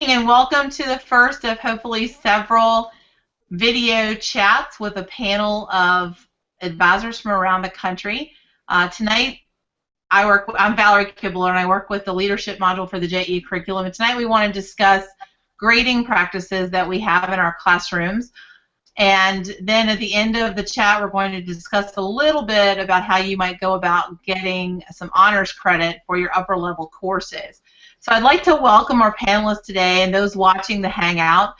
and welcome to the first of hopefully several video chats with a panel of advisors from around the country. Tonight, I'm Valerie Kibler, and I work with the leadership module for the JEA Curriculum. And tonight we want to discuss grading practices that we have in our classrooms. And then at the end of the chat, we're going to discuss a little bit about how you might go about getting some honors credit for your upper level courses. So I'd like to welcome our panelists today and those watching the Hangout.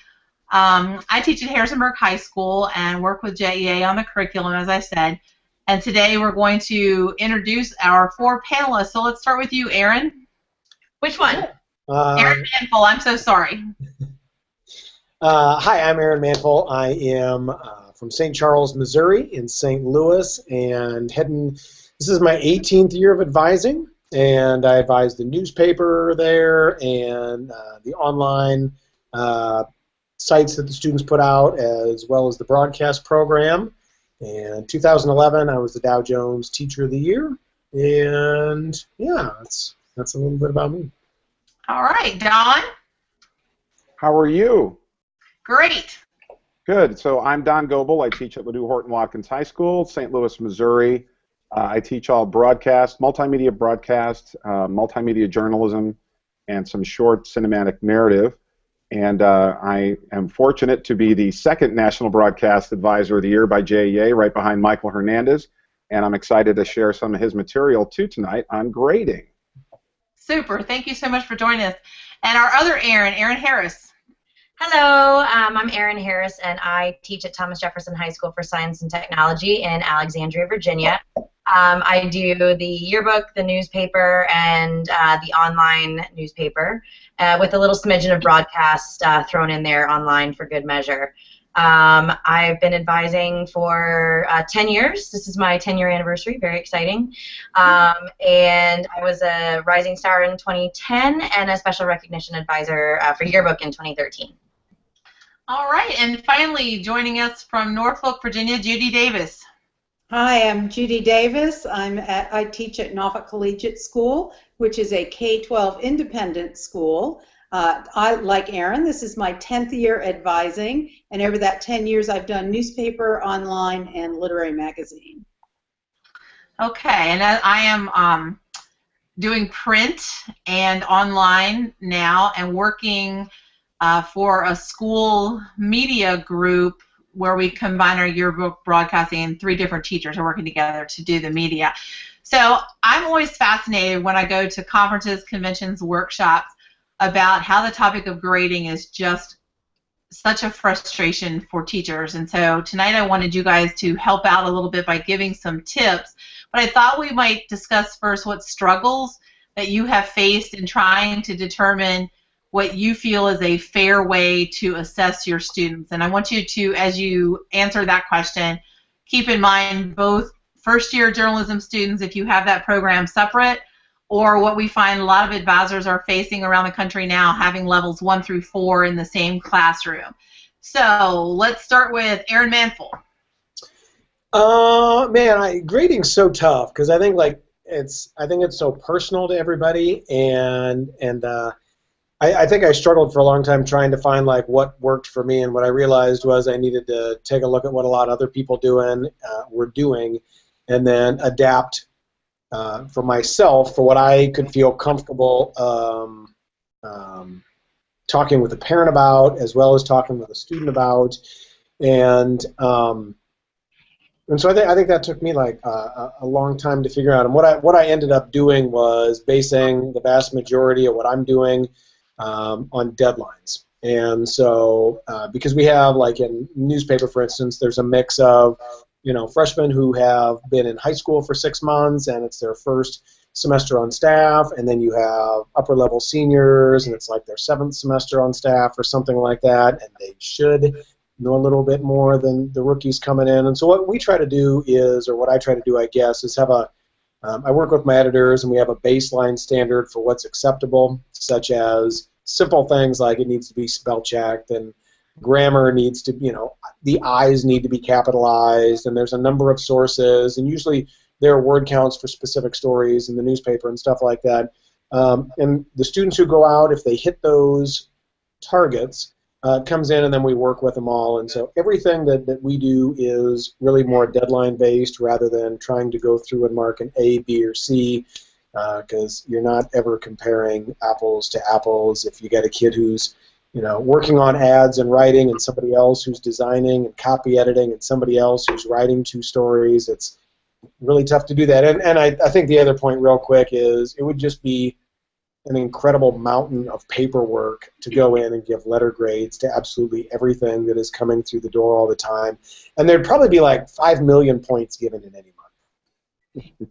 I teach at Harrisonburg High School and work with JEA on the curriculum, as I said. And today we're going to introduce our four panelists. So let's start with you, Aaron. Which one? Aaron Manful, I'm so sorry. Hi, I'm Aaron Manful. I am from St. Charles, Missouri in St. Louis, and this is my 18th year of advising, and I advise the newspaper there and the online sites that the students put out, as well as the broadcast program. And 2011, I was the Dow Jones Teacher of the Year, and yeah, that's a little bit about me. All right, Don. How are you? Great. Good. So I'm Don Goebel. I teach at Ladue Horton Watkins High School, St. Louis, Missouri. I teach all broadcast, multimedia broadcast, multimedia journalism, and some short cinematic narrative. And I am fortunate to be the second National Broadcast Advisor of the Year by JEA, right behind Michael Hernandez. And I'm excited to share some of his material, too, tonight on grading. Super. Thank you so much for joining us. And our other Aaron Harris. Hello, I'm Erin Harris, and I teach at Thomas Jefferson High School for Science and Technology in Alexandria, Virginia. I do the yearbook, the newspaper, and the online newspaper, with a little smidgen of broadcast thrown in there online for good measure. I've been advising for 10 years. This is my 10-year anniversary, very exciting. And I was a Rising Star in 2010 and a Special Recognition Advisor for Yearbook in 2013. All right, and finally joining us from Norfolk, Virginia, Judy Davis. Hi, I'm Judy Davis. I teach at Norfolk Collegiate School, which is a K-12 independent school. Like Aaron, this is my 10th year advising, and over that 10 years I've done newspaper, online, and literary magazine. Okay, and I am doing print and online now and working for a school media group where we combine our yearbook broadcasting, and 3 different teachers are working together to do the media. So I'm always fascinated when I go to conferences, conventions, workshops about how the topic of grading is just such a frustration for teachers. And so tonight I wanted you guys to help out a little bit by giving some tips. But I thought we might discuss first what struggles that you have faced in trying to determine what you feel is a fair way to assess your students. And I want you to, as you answer that question, keep in mind both first-year journalism students, if you have that program separate, or what we find a lot of advisors are facing around the country now, having levels 1 through 4 in the same classroom. So let's start with Aaron Manful. Man, grading's so tough because I think it's so personal to everybody, and I think I struggled for a long time trying to find what worked for me, and what I realized was I needed to take a look at what a lot of other people were doing, and then adapt for myself for what I could feel comfortable talking with a parent about, as well as talking with a student about, and so I think that took me a long time to figure out. And what I ended up doing was basing the vast majority of what I'm doing on deadlines. And so because we have, in newspaper, for instance, there's a mix of freshmen who have been in high school for 6 months and it's their first semester on staff, and then you have upper level seniors and it's their 7th semester on staff or something like that, and they should know a little bit more than the rookies coming in. And so what we try to do is, or what I try to do, I guess, is have I work with my editors, and we have a baseline standard for what's acceptable, such as simple things like it needs to be spell checked, and grammar needs to, the I's need to be capitalized, and there's a number of sources, and usually there are word counts for specific stories in the newspaper and stuff like that. And the students who go out, if they hit those targets comes in, and then we work with them all. And so everything that we do is really more deadline-based rather than trying to go through and mark an A, B, or C, because you're not ever comparing apples to apples. If you get a kid who's working on ads and writing, and somebody else who's designing and copy editing, and somebody else who's writing 2 stories, it's really tough to do that. And I think the other point real quick is it would just be an incredible mountain of paperwork to go in and give letter grades to absolutely everything that is coming through the door all the time. And there'd probably be like 5 million points given in any month.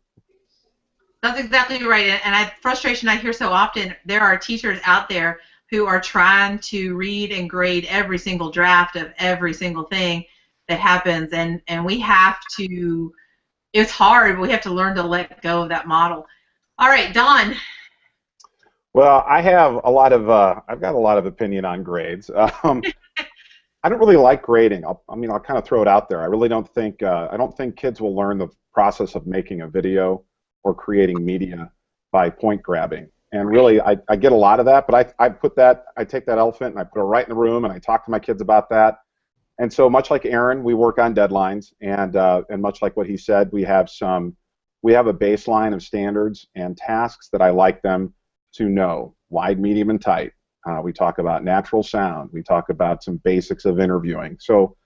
That's exactly right. And frustration I hear so often, there are teachers out there who are trying to read and grade every single draft of every single thing that happens. And we have to, it's hard, but we have to learn to let go of that model. All right, Don. Well, I have a lot of, I've got a lot of opinion on grades. I don't really like grading. I'll kind of throw it out there. I really don't think, I don't think kids will learn the process of making a video or creating media by point grabbing. And really, I get a lot of that, but I take that elephant and I put it right in the room, and I talk to my kids about that. And so much like Aaron, we work on deadlines, and much like what he said, we have a baseline of standards and tasks that I like them to know: wide, medium, and tight. We talk about natural sound. We talk about some basics of interviewing. So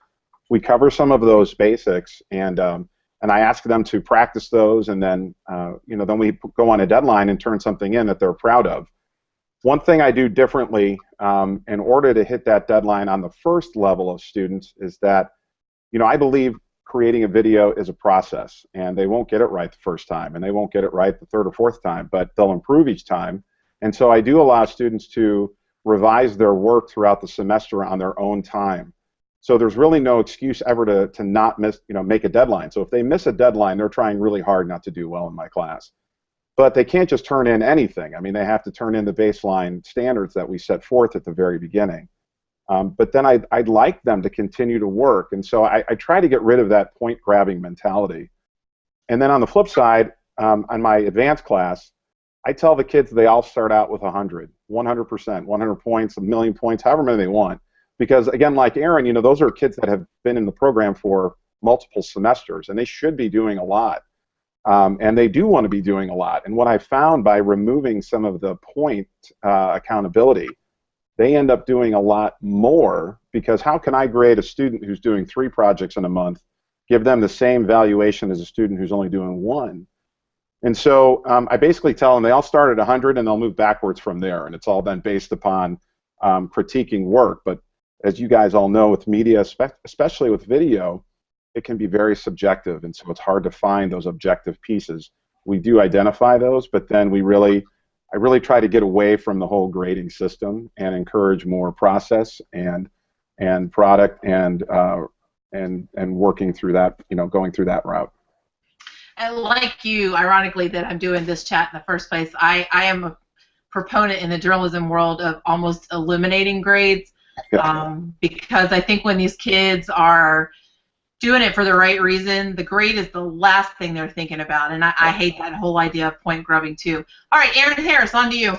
we cover some of those basics, and I ask them to practice those, and then then we go on a deadline and turn something in that they're proud of. One thing I do differently in order to hit that deadline on the first level of students is that I believe creating a video is a process, and they won't get it right the first time, and they won't get it right the 3rd or 4th time, but they'll improve each time. And so I do allow students to revise their work throughout the semester on their own time. So there's really no excuse ever to not make a deadline. So if they miss a deadline, they're trying really hard not to do well in my class. But they can't just turn in anything. I mean, they have to turn in the baseline standards that we set forth at the very beginning. But then I'd like them to continue to work. And so I try to get rid of that point-grabbing mentality. And then on the flip side, on my advanced class, I tell the kids they all start out with 100%, 100 points, 1,000,000 points, however many they want. Because, again, like Aaron, those are kids that have been in the program for multiple semesters, and they should be doing a lot. And they do want to be doing a lot. And what I found by removing some of the point accountability, they end up doing a lot more, because how can I grade a student who's doing 3 projects in a month, give them the same valuation as a student who's only doing 1? And so I basically tell them they all start at 100 and they'll move backwards from there. And it's all then based upon critiquing work. But as you guys all know, with media, especially with video, it can be very subjective. And so it's hard to find those objective pieces. We do identify those, but then I really try to get away from the whole grading system and encourage more process and product and working through that, going through that route. And like you, ironically, that I'm doing this chat in the first place, I am a proponent in the journalism world of almost eliminating grades, because I think when these kids are doing it for the right reason, the grade is the last thing they're thinking about, and I hate that whole idea of point grubbing too. All right, Erin Harris, on to you.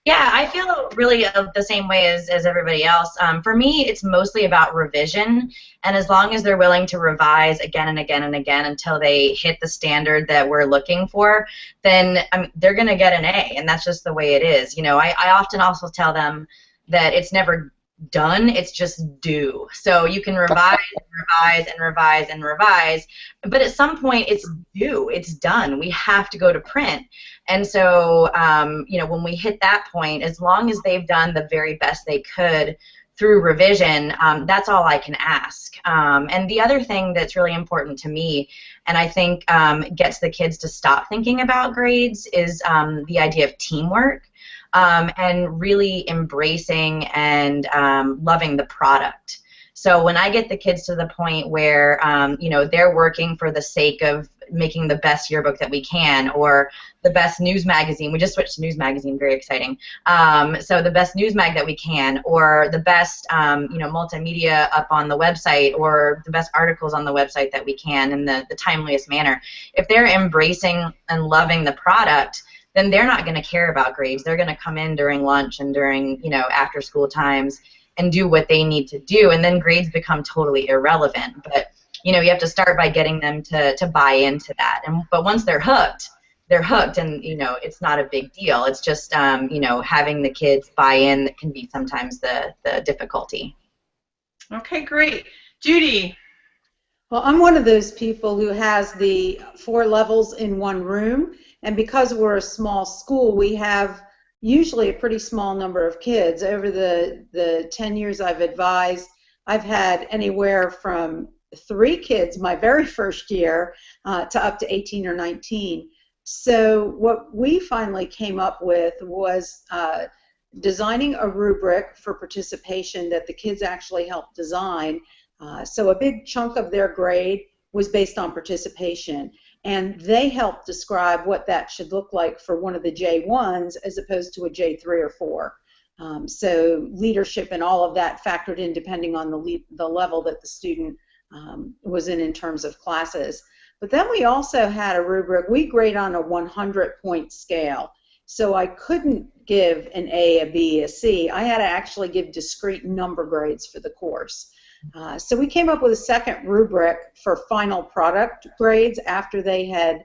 Yeah, I feel really the same way as everybody else. For me, it's mostly about revision, and as long as they're willing to revise again and again and again until they hit the standard that we're looking for, then they're going to get an A, and that's just the way it is. I often also tell them that it's never done, it's just due. So you can revise and revise and revise and revise, but at some point it's due, it's done. We have to go to print. And so, when we hit that point, as long as they've done the very best they could through revision, that's all I can ask. And the other thing that's really important to me, and I think gets the kids to stop thinking about grades, is the idea of teamwork. And really embracing and loving the product. So when I get the kids to the point where they're working for the sake of making the best yearbook that we can, or the best news magazine, we just switched to news magazine, very exciting. So the best news mag that we can, or the best multimedia up on the website, or the best articles on the website that we can in the timeliest manner. If they're embracing and loving the product, then they're not going to care about grades. They're going to come in during lunch and during, after school times and do what they need to do, and then grades become totally irrelevant. But, you have to start by getting them to buy into that. But once they're hooked, and, it's not a big deal. It's just, having the kids buy in that can be sometimes the difficulty. Okay, great. Judy. Well, I'm one of those people who has the 4 levels in one room, and because we're a small school, we have usually a pretty small number of kids. Over the 10 years I've advised, I've had anywhere from 3 kids my very first year to up to 18 or 19. So what we finally came up with was designing a rubric for participation that the kids actually helped design. So a big chunk of their grade was based on participation, and they helped describe what that should look like for one of the J1s as opposed to a J3 or 4. So leadership and all of that factored in depending on the level that the student was in terms of classes. But then we also had a rubric. We grade on a 100-point scale. So I couldn't give an A, a B, a C. I had to actually give discrete number grades for the course. So we came up with a second rubric for final product grades after they had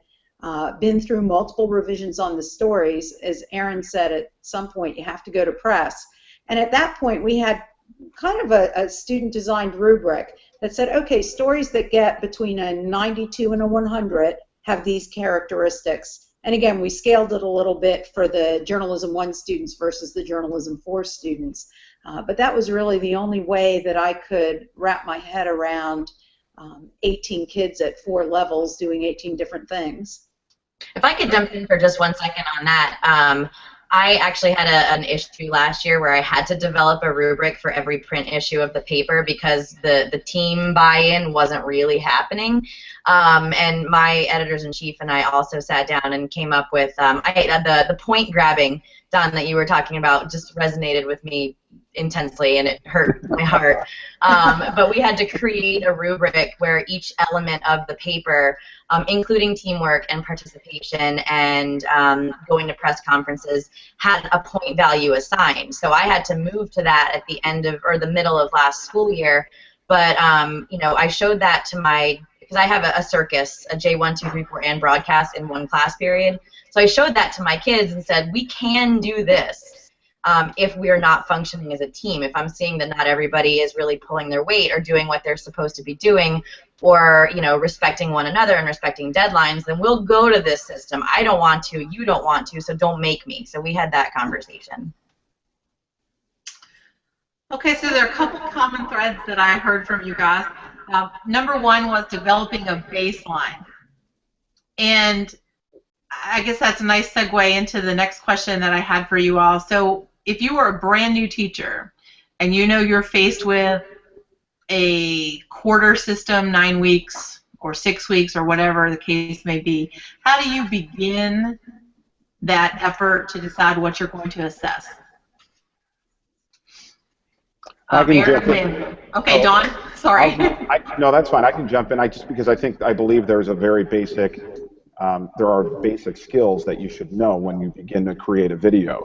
been through multiple revisions on the stories. As Erin said, at some point you have to go to press. And at that point we had kind of a student-designed rubric that said, okay, stories that get between a 92 and a 100 have these characteristics. And again, we scaled it a little bit for the Journalism 1 students versus the Journalism 4 students. But that was really the only way that I could wrap my head around 18 kids at 4 levels doing 18 different things. If I could jump in for just 1 second on that, I actually had an issue last year where I had to develop a rubric for every print issue of the paper because the team buy-in wasn't really happening. And my editors-in-chief and I also sat down and came up with the point grabbing, Don, that you were talking about just resonated with me intensely, and it hurt my heart. But we had to create a rubric where each element of the paper, including teamwork and participation and going to press conferences, had a point value assigned. So I had to move to that at the end of, or the middle of last school year. But I showed that to because I have a circus, a J1, 2, 3, 4, and broadcast in one class period. So I showed that to my kids and said, we can do this. If we are not functioning as a team, if I'm seeing that not everybody is really pulling their weight or doing what they're supposed to be doing, or respecting one another and respecting deadlines, then we'll go to this system. I don't want to, you don't want to, so don't make me. So we had that conversation. Okay, so there are a couple common threads that I heard from you guys. Number 1 was developing a baseline, and I guess that's a nice segue into the next question that I had for you all. So if you were a brand new teacher and you're faced with a quarter system, 9 weeks or 6 weeks or whatever the case may be, how do you begin that effort to decide what you're going to assess? Okay, Dawn, sorry. No, that's fine. I can jump in. Because I believe there's a very basic, there are basic skills that you should know when you begin to create a video.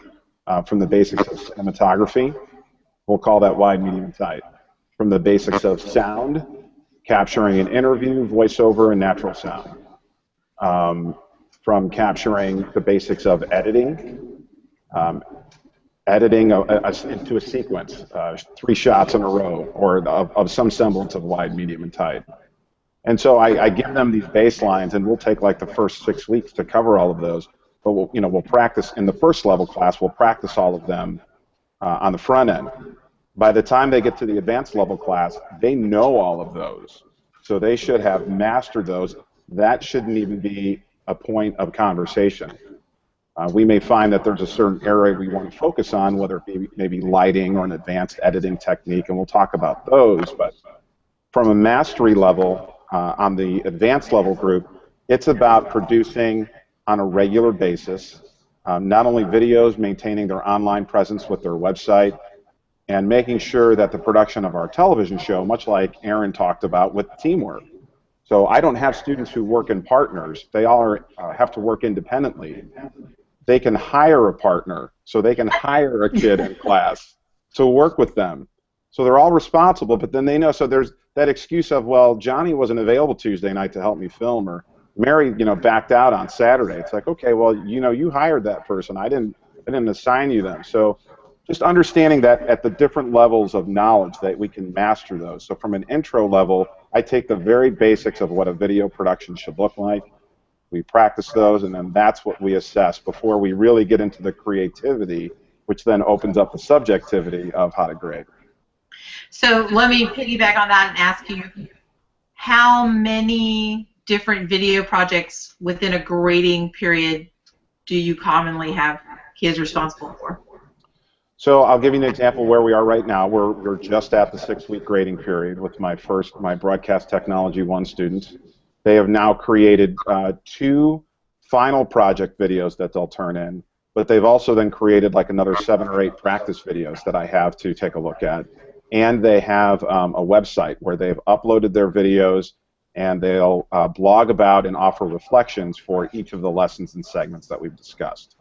From the basics of cinematography, we'll call that wide, medium, and tight. From the basics of sound, capturing an interview, voiceover, and natural sound. From capturing the basics of editing, into a sequence, 3 shots in a row, or of some semblance of wide, medium, and tight. And so I give them these baselines, and we'll take like the first 6 weeks to cover all of those. But we'll practice in the first level class. We'll practice all of them on the front end. By the time they get to the advanced level class, they know all of those, so they should have mastered those. That shouldn't even be a point of conversation. We may find that there's a certain area we want to focus on, whether it be maybe lighting or an advanced editing technique, and we'll talk about those. But from a mastery level, on the advanced level group, it's about producing on a regular basis, not only videos, maintaining their online presence with their website, and making sure that the production of our television show, much like Erin talked about, with teamwork. So I don't have students who work in partners. They all have to work independently. they can hire a partner, so they can hire a kid in class to work with them. So they're all responsible, but then they know, so there's that excuse of, well, Johnny wasn't available Tuesday night to help me film, or Mary, backed out on Saturday. It's like, okay, well, you hired that person. I didn't assign you them. So just understanding that at the different levels of knowledge that we can master those. So from an intro level, I take the very basics of what a video production should look like. We practice those, and then that's what we assess before we really get into the creativity, which then opens up the subjectivity of how to grade. So let me piggyback on that and ask you, how many different video projects within a grading period do you commonly have kids responsible for? So I'll give you an example where we are right now. We're just at the 6-week grading period with my Broadcast Technology 1 student. They have now created 2 final project videos that they'll turn in, but they've also then created like another 7 or 8 practice videos that I have to take a look at. And they have a website where they've uploaded their videos, and they'll blog about and offer reflections for each of the lessons and segments that we've discussed.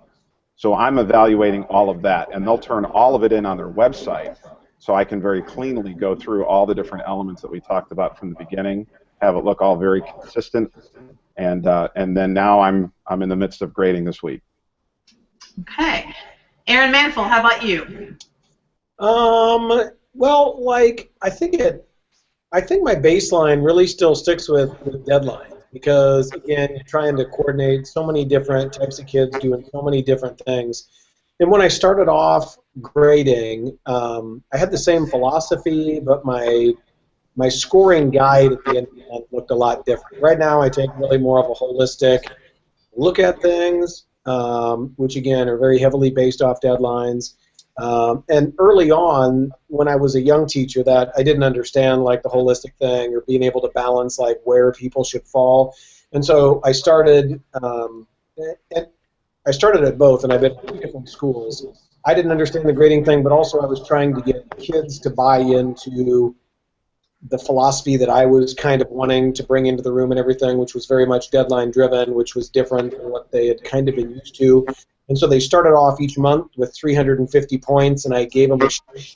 So I'm evaluating all of that, and they'll turn all of it in on their website, so I can very cleanly go through all the different elements that we talked about from the beginning, have it look all very consistent, and then now I'm in the midst of grading this week. Okay, Aaron Manful, how about you? Well, like I think my baseline really still sticks with deadlines, because again, you're trying to coordinate so many different types of kids doing so many different things. And when I started off grading, I had the same philosophy, but my scoring guide at the end of the month looked a lot different. Right now, I take really more of a holistic look at things, which again are very heavily based off deadlines. And early on, when I was a young teacher, that I didn't understand like the holistic thing or being able to balance like where people should fall. And so I started at both, and I've been at 2 different schools. I didn't understand the grading thing, but also I was trying to get kids to buy into the philosophy that I was kind of wanting to bring into the room and everything, which was very much deadline driven, which was different than what they had kind of been used to. And so they started off each month with 350 points, and I gave them a sheet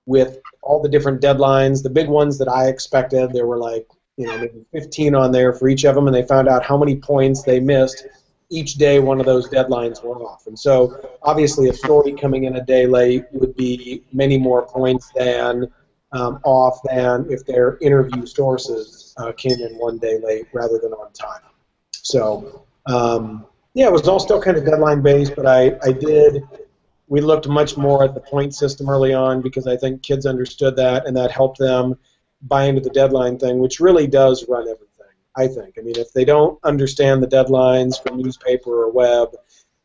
with all the different deadlines. The big ones that I expected, there were like maybe 15 on there for each of them, and they found out how many points they missed each day one of those deadlines were off. And so obviously a story coming in a day late would be many more points than off than if their interview sources came in one day late rather than on time. So yeah, it was all still kind of deadline based, but we looked much more at the point system early on, because I think kids understood that, and that helped them buy into the deadline thing, which really does run everything, I think. I mean, if they don't understand the deadlines for newspaper or web,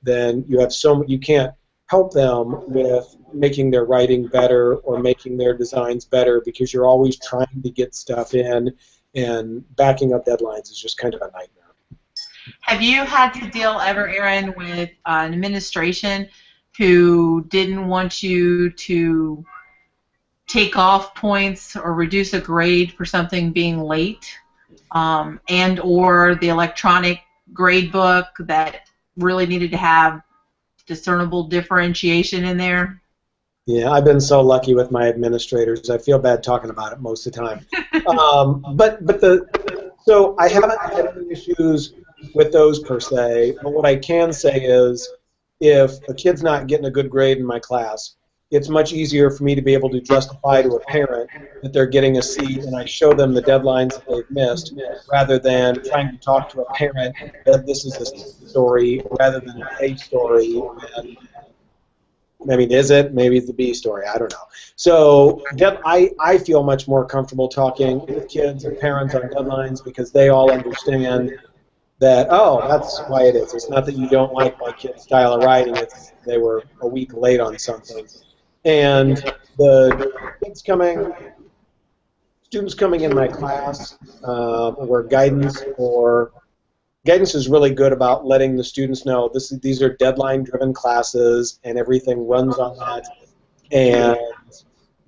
then you can't help them with making their writing better or making their designs better, because you're always trying to get stuff in, and backing up deadlines is just kind of a nightmare. Have you had to deal ever, Aaron, with an administration who didn't want you to take off points or reduce a grade for something being late, and or the electronic grade book that really needed to have discernible differentiation in there? Yeah, I've been so lucky with my administrators. I feel bad talking about it most of the time. So I haven't had any issues with those per se, but what I can say is if a kid's not getting a good grade in my class, it's much easier for me to be able to justify to a parent that they're getting a C, and I show them the deadlines that they've missed, rather than trying to talk to a parent that this is a C story rather than an A story. And I mean, is it? Maybe it's the B story. I don't know. So I feel much more comfortable talking with kids and parents on deadlines, because they all understand that, oh, that's why it is. It's not that you don't like my kid's style of writing. It's they were a week late on something. And the students coming in my class, where guidance is really good about letting the students know these are deadline-driven classes, and everything runs on that, and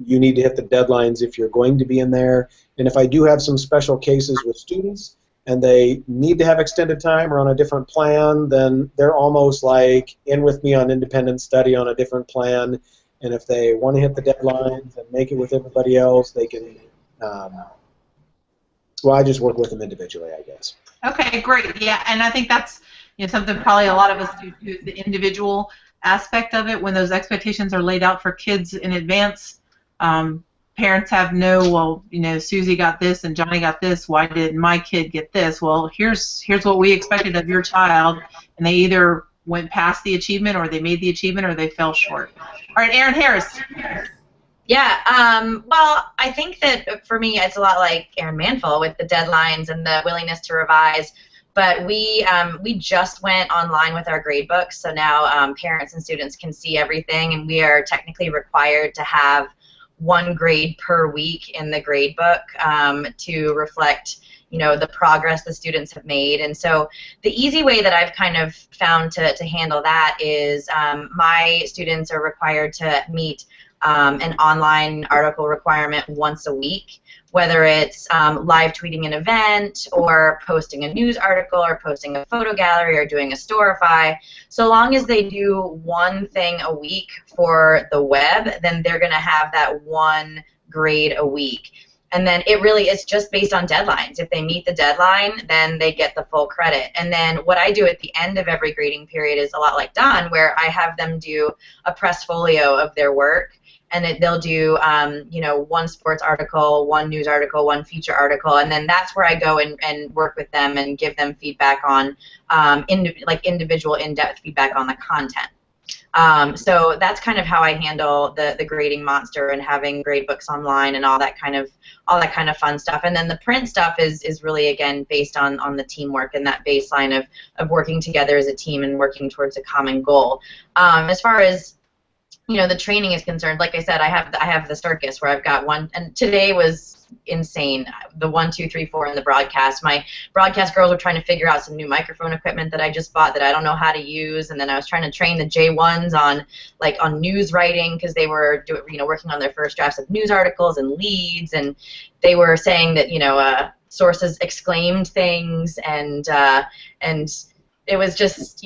you need to hit the deadlines if you're going to be in there. And if I do have some special cases with students, and they need to have extended time or on a different plan, then they're almost like in with me on independent study on a different plan. And if they want to hit the deadlines and make it with everybody else, they can. Well, I just work with them individually, I guess. Okay, great. Yeah, and I think that's something probably a lot of us do too, the individual aspect of it. When those expectations are laid out for kids in advance, parents have well, Susie got this and Johnny got this. Why didn't my kid get this? Well, here's what we expected of your child, and they either went past the achievement, or they made the achievement, or they fell short. All right, Erin Harris. Yeah, well, I think that for me it's a lot like Erin Manful with the deadlines and the willingness to revise. But we just went online with our grade books, so now parents and students can see everything, and we are technically required to have one grade per week in the grade book to reflect the progress the students have made. And so the easy way that I've kind of found to handle that is my students are required to meet an online article requirement once a week, whether it's live tweeting an event or posting a news article or posting a photo gallery or doing a storify. So long as they do one thing a week for the web, then they're going to have that one grade a week. And then it really is just based on deadlines. If they meet the deadline, then they get the full credit. And then what I do at the end of every grading period is a lot like Don, where I have them do a press folio of their work. And they'll do, one sports article, one news article, one feature article, and then that's where I go and work with them and give them feedback on, individual in-depth feedback on the content. So that's kind of how I handle the grading monster and having grade books online and all that kind of fun stuff. And then the print stuff is really, again, based on the teamwork and that baseline of working together as a team and working towards a common goal. As far as the training is concerned, like I said, I have the circus where I've got one, and today was insane. The 1, 2, 3, 4 in the broadcast. My broadcast girls were trying to figure out some new microphone equipment that I just bought that I don't know how to use, and then I was trying to train the J1s on news writing because they were working on their first drafts of news articles and leads, and they were saying that sources exclaimed things, and it was just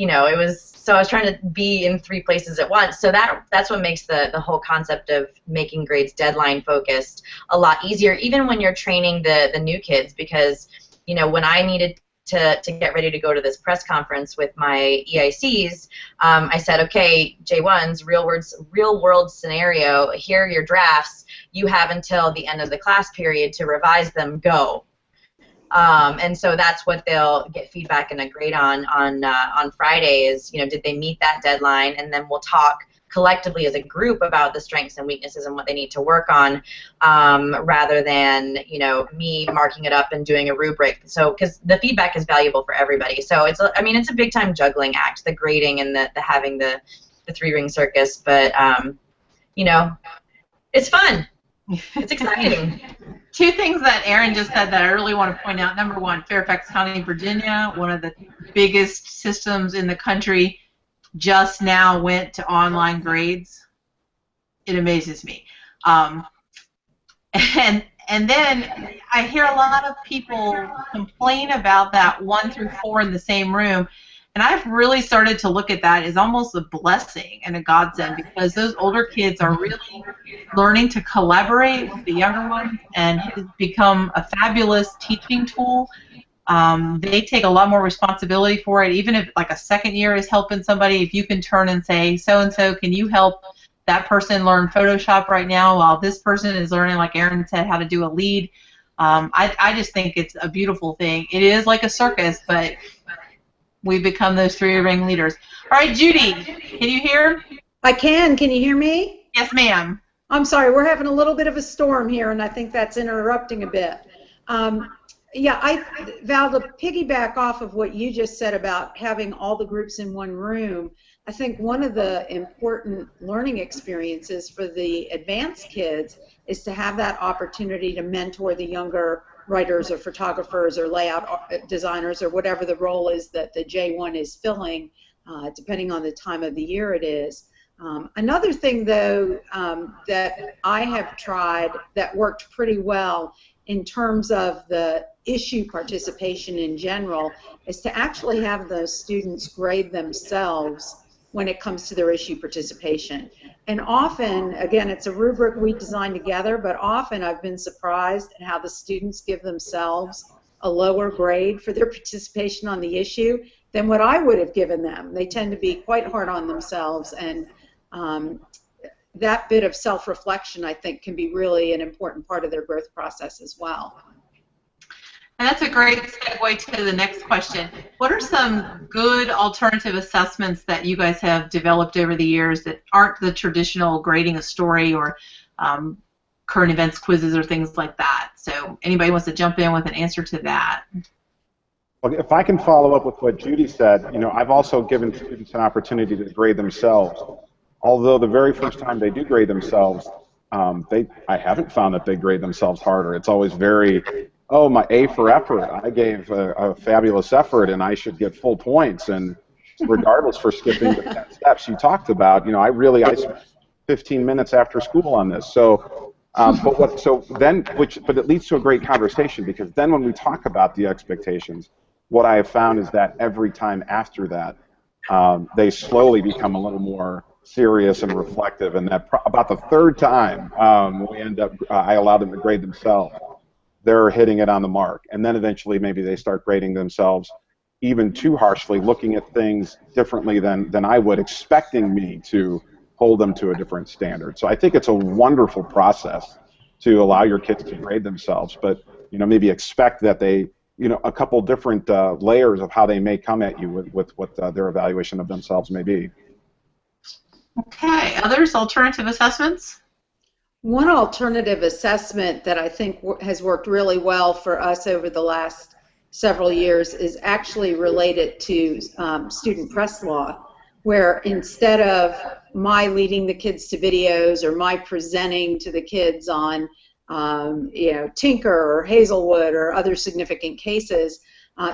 So I was trying to be in 3 places at once. So that's what makes the whole concept of making grades deadline focused a lot easier, even when you're training the new kids, because when I needed to get ready to go to this press conference with my EICs, I said, okay, J1s, real world scenario, here are your drafts. You have until the end of the class period to revise them. Go. And so that's what they'll get feedback and a grade on Friday is, did they meet that deadline? And then we'll talk collectively as a group about the strengths and weaknesses and what they need to work on, rather than, me marking it up and doing a rubric. So, because the feedback is valuable for everybody. So it's a big time juggling act, the grading and the having the 3-ring circus, but, it's fun. It's exciting. 2 things that Erin just said that I really want to point out. Number 1, Fairfax County, Virginia, one of the biggest systems in the country, just now went to online grades. It amazes me. And then I hear a lot of people complain about that 1 through 4 in the same room. And I've really started to look at that as almost a blessing and a godsend, because those older kids are really learning to collaborate with the younger ones, and it has become a fabulous teaching tool. They take a lot more responsibility for it. Even if like a second year is helping somebody, if you can turn and say, so-and-so, can you help that person learn Photoshop right now while this person is learning, like Erin said, how to do a lead. I just think it's a beautiful thing. It is like a circus, but we become those 3-ring leaders. All right, Judy, can you hear? I can. Can you hear me? Yes, ma'am. I'm sorry. We're having a little bit of a storm here, and I think that's interrupting a bit. Val, to piggyback off of what you just said about having all the groups in one room, I think one of the important learning experiences for the advanced kids is to have that opportunity to mentor the younger writers or photographers or layout designers or whatever the role is that the J1 is filling, depending on the time of the year it is. Another thing, though, that I have tried that worked pretty well in terms of the issue participation in general is to actually have the students grade themselves when it comes to their issue participation. And often, again, it's a rubric we design together, but often I've been surprised at how the students give themselves a lower grade for their participation on the issue than what I would have given them. They tend to be quite hard on themselves, and that bit of self-reflection, I think, can be really an important part of their growth process as well. And that's a great segue to the next question. What are some good alternative assessments that you guys have developed over the years that aren't the traditional grading a story or current events quizzes or things like that? So anybody wants to jump in with an answer to that? Well, if I can follow up with what Judy said, you know, I've also given students an opportunity to grade themselves. Although the very first time they do grade themselves, I haven't found that they grade themselves harder. It's always very, oh, my A for effort. I gave a fabulous effort and I should get full points. And regardless for skipping the 10 steps you talked about, you know, I spent 15 minutes after school on this. So, but it leads to a great conversation, because then when we talk about the expectations, what I have found is that every time after that, they slowly become a little more serious and reflective, and that about the third time we end up, I allow them to grade themselves, they're hitting it on the mark, and then eventually maybe they start grading themselves even too harshly, looking at things differently than I would, expecting me to hold them to a different standard. So I think it's a wonderful process to allow your kids to grade themselves, but you know, maybe expect that they, you know, a couple different layers of how they may come at you with what their evaluation of themselves may be. Okay, others, alternative assessments? One alternative assessment that I think has worked really well for us over the last several years is actually related to student press law, where instead of my leading the kids to videos or my presenting to the kids on you know, Tinker or Hazelwood or other significant cases,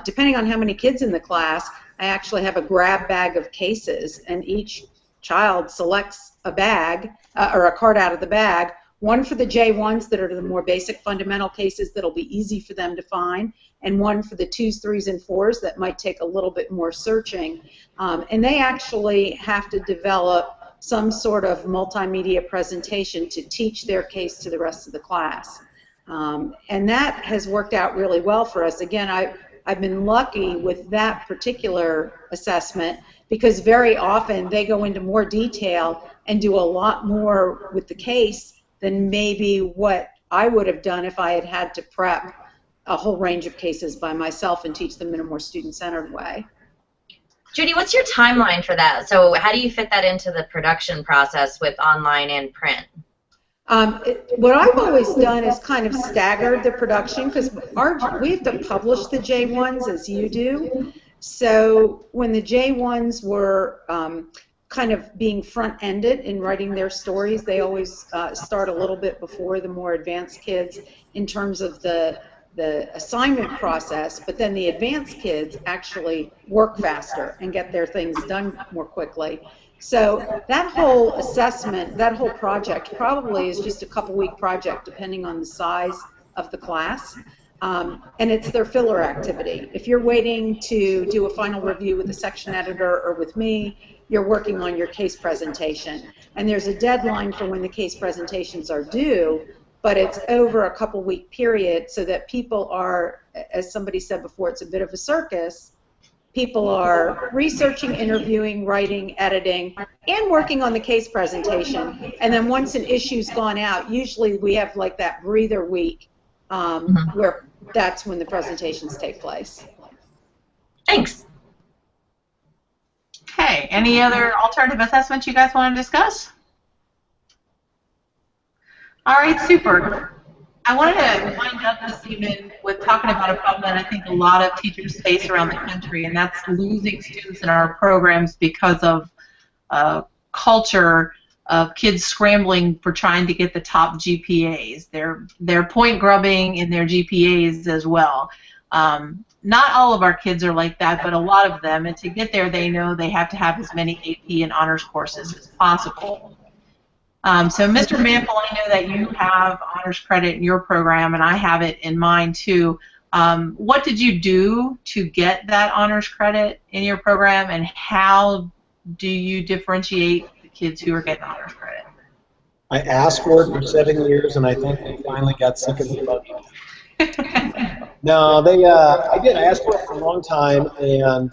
depending on how many kids in the class, I actually have a grab bag of cases, and each child selects a bag or a card out of the bag, one for the J1s that are the more basic fundamental cases that'll be easy for them to find, and one for the 2s, 3s, and 4s that might take a little bit more searching. And they actually have to develop some sort of multimedia presentation to teach their case to the rest of the class. And that has worked out really well for us. Again, I've been lucky with that particular assessment because very often they go into more detail and do a lot more with the case than maybe what I would have done if I had had to prep a whole range of cases by myself and teach them in a more student-centered way. Judy, what's your timeline for that? So how do you fit that into the production process with online and print? What I've always done is kind of staggered the production, because we have to publish the J1s as you do. So when the J1s were kind of being front-ended in writing their stories, they always start a little bit before the more advanced kids in terms of the assignment process, but then the advanced kids actually work faster and get their things done more quickly. So that whole assessment, that whole project probably is just a couple-week project depending on the size of the class, and it's their filler activity. If you're waiting to do a final review with the section editor or with me, you're working on your case presentation, and there's a deadline for when the case presentations are due, but it's over a couple-week period so that people are, as somebody said before, it's a bit of a circus. People are researching, interviewing, writing, editing, and working on the case presentation. And then once an issue's gone out, usually we have like that breather week where that's when the presentations take place. Thanks. Okay, any other alternative assessments you guys want to discuss? All right, super. I wanted to wind up this evening with talking about a problem that I think a lot of teachers face around the country, and that's losing students in our programs because of culture of kids scrambling for trying to get the top GPAs. They're point grubbing in their GPAs as well. Not all of our kids are like that, but a lot of them, and to get there they know they have to have as many AP and honors courses as possible. So, Mr. Mantle, I know that you have honors credit in your program, and I have it in mine too. What did you do to get that honors credit in your program, and how do you differentiate the kids who are getting honors credit? I asked for it for 7 years, and I think they finally got sick of me bugging them. No, I did. I asked for it for a long time, and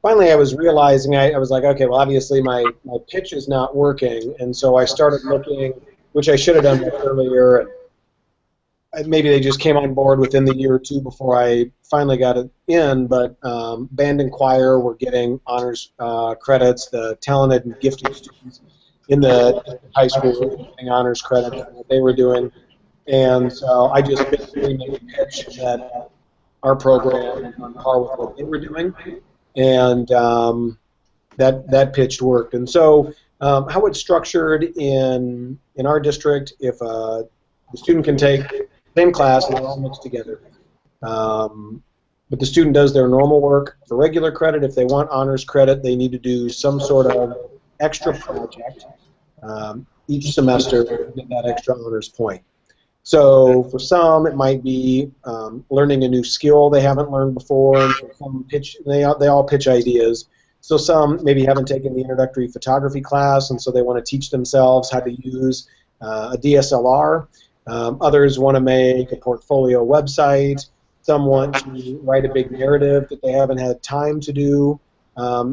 finally I was realizing, I was like, okay, well, obviously my pitch is not working, and so I started looking, which I should have done much earlier. And maybe they just came on board within the year or two before I finally got it in, but band and choir were getting honors credits, the talented and gifted students in the high school were getting honors credit for what they were doing. And so I just basically made a pitch that our program is on par with what they were doing, and that pitch worked. And so how it's structured in our district, if the student can take the same class and they're all mixed together, but the student does their normal work for regular credit. If they want honors credit, they need to do some sort of extra project each semester to get that extra honors point. So for some, it might be learning a new skill they haven't learned before. And for some they all pitch ideas. So some maybe haven't taken the introductory photography class, and so they want to teach themselves how to use a DSLR. Others want to make a portfolio website. Some want to write a big narrative that they haven't had time to do.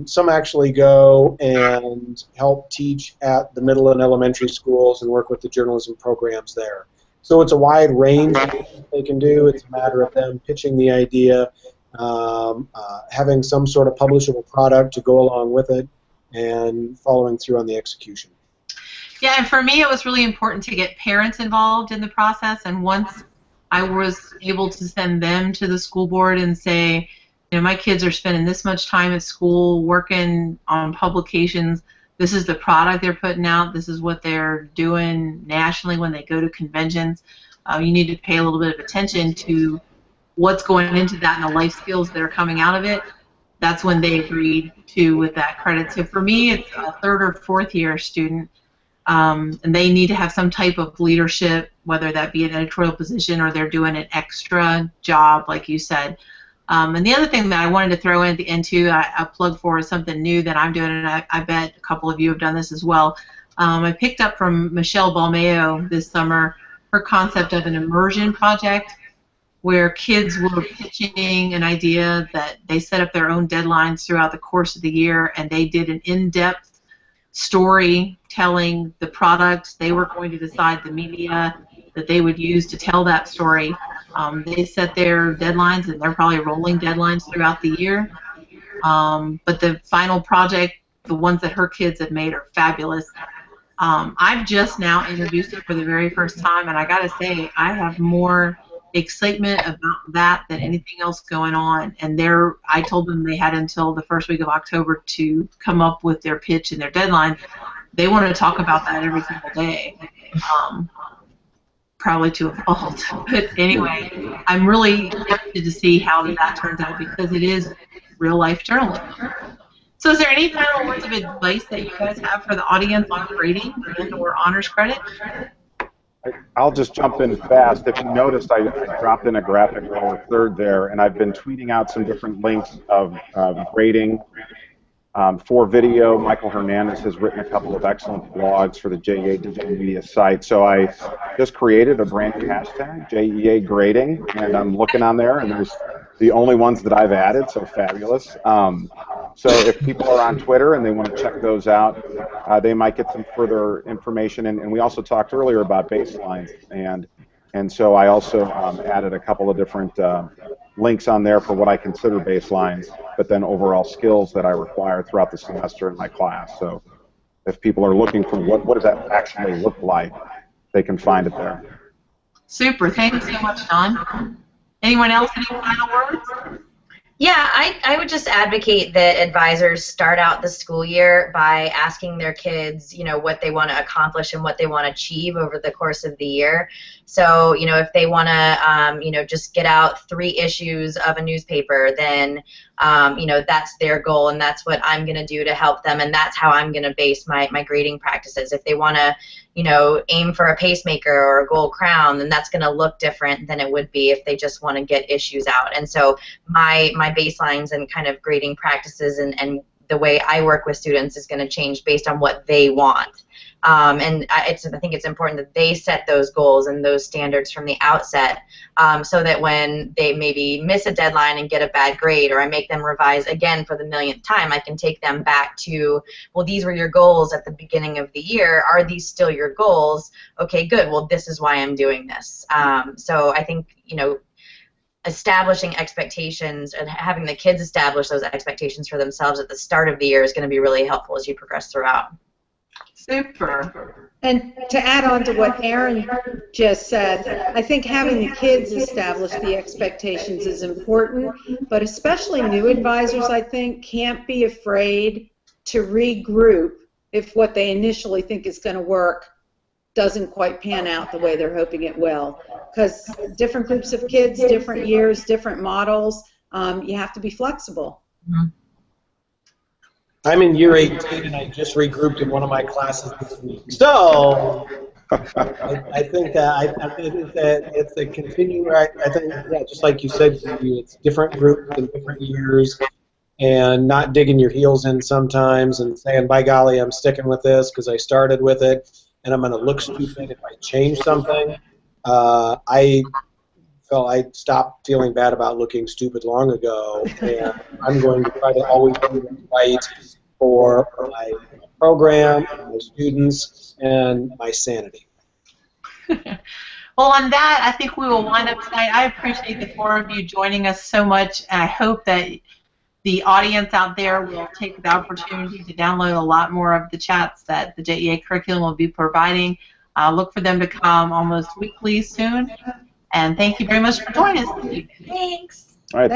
Some actually go and help teach at the middle and elementary schools and work with the journalism programs there. So it's a wide range of things they can do. It's a matter of them pitching the idea, having some sort of publishable product to go along with it, and following through on the execution. Yeah, and for me it was really important to get parents involved in the process, and once I was able to send them to the school board and say, you know, my kids are spending this much time at school working on publications, this is the product they're putting out, this is what they're doing nationally when they go to conventions, you need to pay a little bit of attention to what's going into that and the life skills that are coming out of it. That's when they agreed to with that credit. So for me, it's a third or fourth year student, and they need to have some type of leadership, whether that be an editorial position or they're doing an extra job, like you said. And the other thing that I wanted to throw into a plug for is something new that I'm doing, and I bet a couple of you have done this as well. I picked up from Michelle Balmeo this summer her concept of an Immersion Project, where kids were pitching an idea that they set up their own deadlines throughout the course of the year, and they did an in-depth story telling the product. They were going to decide the media that they would use to tell that story. They set their deadlines, and they're probably rolling deadlines throughout the year. But the final project, the ones that her kids have made, are fabulous. I've just now introduced it for the very first time, and I got to say, I have more excitement about that than anything else going on. And I told them they had until the first week of October to come up with their pitch and their deadline. They want to talk about that every single day. Probably to a fault, but anyway, I'm really interested to see how that turns out, because it is real life journalism. So is there any final words of advice that you guys have for the audience on grading and or honors credit? I'll just jump in fast. If you noticed, I dropped in a graphic lower third there, and I've been tweeting out some different links of grading. For video, Michael Hernandez has written a couple of excellent blogs for the JEA Digital Media site. So I just created a brand new hashtag, JEA Grading, and I'm looking on there, and there's the only ones that I've added, so fabulous. So if people are on Twitter and they want to check those out, they might get some further information. And we also talked earlier about baselines, and so I also added a couple of different links on there for what I consider baselines, but then overall skills that I require throughout the semester in my class. So if people are looking for what does that actually look like, they can find it there. Super. Thanks so much, Don. Anyone else? Any final words? Yeah, I would just advocate that advisors start out the school year by asking their kids, you know, what they want to accomplish and what they want to achieve over the course of the year. So, you know, if they want to, you know, just get out 3 issues of a newspaper, then that's their goal, and that's what I'm going to do to help them, and that's how I'm going to base my grading practices. If they want to, aim for a pacemaker or a gold crown, then that's going to look different than it would be if they just want to get issues out. And so my baselines and kind of grading practices and the way I work with students is going to change based on what they want. And I think it's important that they set those goals and those standards from the outset, so that when they maybe miss a deadline and get a bad grade, or I make them revise again for the millionth time, I can take them back to, well, these were your goals at the beginning of the year. Are these still your goals? Okay, good. Well, this is why I'm doing this. So I think, establishing expectations and having the kids establish those expectations for themselves at the start of the year is going to be really helpful as you progress throughout. Super. And to add on to what Erin just said, I think having the kids establish the expectations is important, but especially new advisors, I think, can't be afraid to regroup if what they initially think is going to work doesn't quite pan out the way they're hoping it will. Because different groups of kids, different years, different models, you have to be flexible. Mm-hmm. I'm in year 18, and I just regrouped in one of my classes this week. So I think that it's a continuing. I think, just like you said, it's different groups in different years, and not digging your heels in sometimes and saying, by golly, I'm sticking with this because I started with it, and I'm going to look stupid if I change something. I stopped feeling bad about looking stupid long ago, and I'm going to try to always do what's right for my program, my students, and my sanity. Well, on that, I think we will wind up tonight. I appreciate the four of you joining us so much, and I hope that the audience out there will take the opportunity to download a lot more of the chats that the JEA curriculum will be providing. Look for them to come almost weekly soon. And thank you very much for joining us. Thanks. All right.